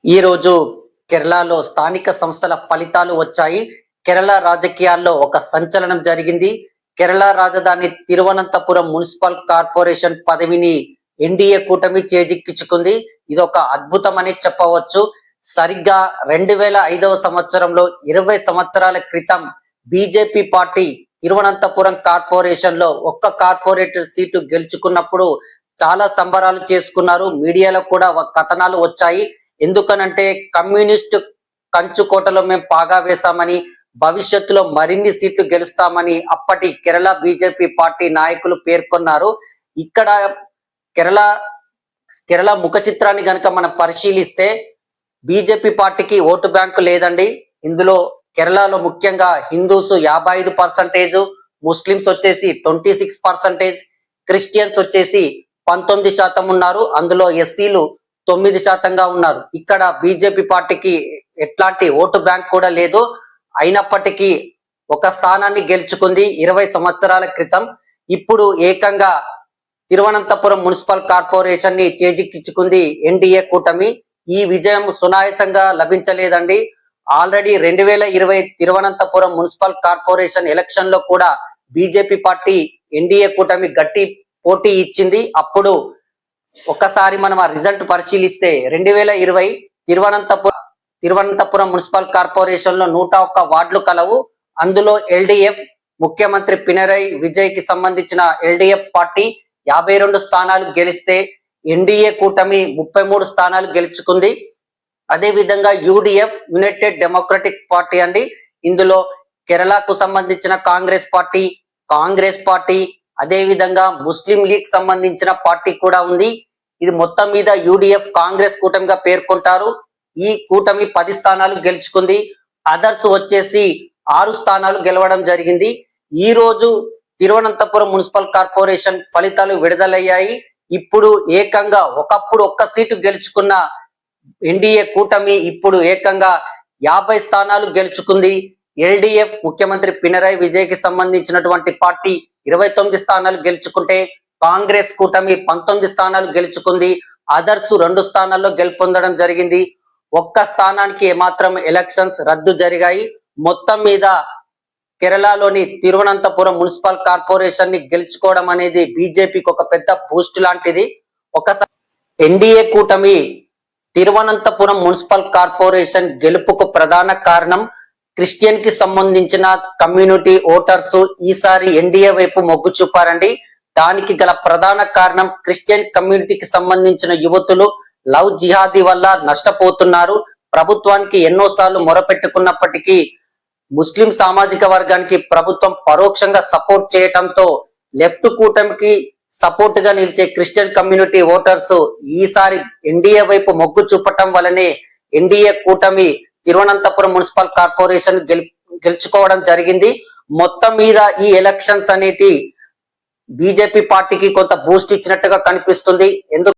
ఈ రోజు కేరళలో స్థానిక సంస్థల ఫలితాలు వచ్చాయి. కేరళ రాజకీయాల్లో ఒక సంచలనం జరిగింది. కేరళ రాజధాని తిరువనంతపురం మున్సిపల్ కార్పొరేషన్ పదవిని ఎన్డీఏ కూటమి చేజిక్కించుకుంది. ఇదొక అద్భుతమని చెప్పవచ్చు. సరిగ్గా 2005వ సంవత్సరంలో 20 సంవత్సరాల క్రితం బీజేపీ పార్టీ తిరువనంతపురం కార్పొరేషన్ లో ఒక్క కార్పొరేటర్ సీటు గెలుచుకున్నప్పుడు చాలా సంబరాలు చేసుకున్నారు. మీడియాలో కూడా కథనాలు వచ్చాయి. ఎందుకనంటే కమ్యూనిస్ట్ కంచుకోటలో మేము పాగా వేశామని, భవిష్యత్తులో మరిన్ని సీట్లు గెలుస్తామని అప్పటి కేరళ బీజేపీ పార్టీ నాయకులు పేర్కొన్నారు. ఇక్కడ కేరళ కేరళ ముఖ చిత్రాన్ని గనక మనం పరిశీలిస్తే బీజేపీ పార్టీకి ఓటు బ్యాంకు లేదండి. ఇందులో కేరళలో ముఖ్యంగా హిందూస్ 55%, ముస్లిమ్స్ వచ్చేసి 26%, క్రిస్టియన్స్ వచ్చేసి 19% ఉన్నారు. అందులో ఎస్సీలు 9%గా ఉన్నారు. ఇక్కడ బీజేపీ పార్టీకి ఎట్లాంటి ఓటు బ్యాంక్ కూడా లేదు. అయినప్పటికీ ఒక స్థానాన్ని గెలుచుకుంది 20 సంవత్సరాల క్రితం. ఇప్పుడు ఏకంగా తిరువనంతపురం మున్సిపల్ కార్పొరేషన్ ని చేజిక్కించుకుంది ఎన్డీఏ కూటమి. ఈ విజయం సునాయాసంగా లభించలేదండి. Already 2020 Thiruvananthapuram municipal corporation election లో కూడా బీజేపీ పార్టీ ఎన్డీఏ కూటమి గట్టి పోటీ ఇచ్చింది. అప్పుడు ఒక్కసారి మనం ఆ రిజల్ట్ పరిశీలిస్తే 2020 తిరువనంతపురం మున్సిపల్ కార్పొరేషన్ లో 101 వార్డులు కలవు. అందులో ఎల్డీఎఫ్ ముఖ్యమంత్రి పినరై విజయ్ కి సంబంధించిన ఎల్డీఎఫ్ పార్టీ 52 స్థానాలు గెలిస్తే ఎన్డీఏ కూటమి 33 స్థానాలు గెలుచుకుంది. అదే విధంగా యూడిఎఫ్ యునైటెడ్ డెమోక్రటిక్ పార్టీ అండి. ఇందులో కేరళకు సంబంధించిన కాంగ్రెస్ పార్టీ అదే విధంగా ముస్లిం లీగ్ సంబంధించిన పార్టీ కూడా ఉంది. ఇది మొత్తం మీద యూడిఎఫ్ కాంగ్రెస్ కూటమిగా పేర్కొంటారు. ఈ కూటమి 10 స్థానాలు గెలుచుకుంది. అదర్స్ వచ్చేసి 6 స్థానాలు గెలవడం జరిగింది. ఈ రోజు తిరువనంతపురం మున్సిపల్ కార్పొరేషన్ ఫలితాలు విడుదలయ్యాయి. ఇప్పుడు ఏకంగా ఒకప్పుడు ఒక్క సీటు గెలుచుకున్న ఎన్డీఏ కూటమి ఇప్పుడు ఏకంగా 50 స్థానాలు గెలుచుకుంది. ఎల్డీఎఫ్ ముఖ్యమంత్రి పినరై విజయ్ కి సంబంధించినటువంటి పార్టీ 29 స్థానాలు గెలుచుకుంటే కాంగ్రెస్ కూటమి 19 స్థానాలు గెలుచుకుంది. అదర్స్ 2 స్థానాల్లో గెలుపొందడం జరిగింది. ఒక్క స్థానానికి ఏమాత్రం ఎలక్షన్స్ రద్దు జరిగాయి. మొత్తం మీద కేరళలోని తిరువనంతపురం మున్సిపల్ కార్పొరేషన్ ని గెలుచుకోవడం అనేది బీజేపీకి ఒక పెద్ద బూస్ట్ లాంటిది. ఒకసారి ఎన్డీఏ కూటమి తిరువనంతపురం మున్సిపల్ కార్పొరేషన్ గెలుపుకు ప్రధాన కారణం క్రిస్టియన్ కి సంబంధించిన కమ్యూనిటీ ఓటర్స్ ఈసారి ఎన్డీఏ వైపు మొగ్గు చూపారండి. దానికి గల ప్రధాన కారణం క్రిస్టియన్ కమ్యూనిటీకి సంబంధించిన యువతులు లవ్ జిహాదీ వల్ల నష్టపోతున్నారు. ప్రభుత్వానికి ఎన్నోసార్లు మొరపెట్టుకున్నప్పటికీ ముస్లిం సామాజిక వర్గానికి ప్రభుత్వం పరోక్షంగా సపోర్ట్ చేయటంతో లెఫ్ట్ కూటమికి సపోర్ట్ గా నిలిచే క్రిస్టియన్ కమ్యూనిటీ ఓటర్స్ ఈసారి ఎన్డీఏ వైపు మొగ్గు చూపటం వల్లనే ఎన్డీఏ కూటమి తిరువనంతపురం మున్సిపల్ కార్పొరేషన్ గెలుచుకోవడం జరిగింది. మొత్తం మీద ఈ ఎలక్షన్స్ అనేటి బీజేపీ పార్టీకి కొంత బూస్ట్ ఇచ్చినట్టుగా కనిపిస్తుంది. ఎందుకు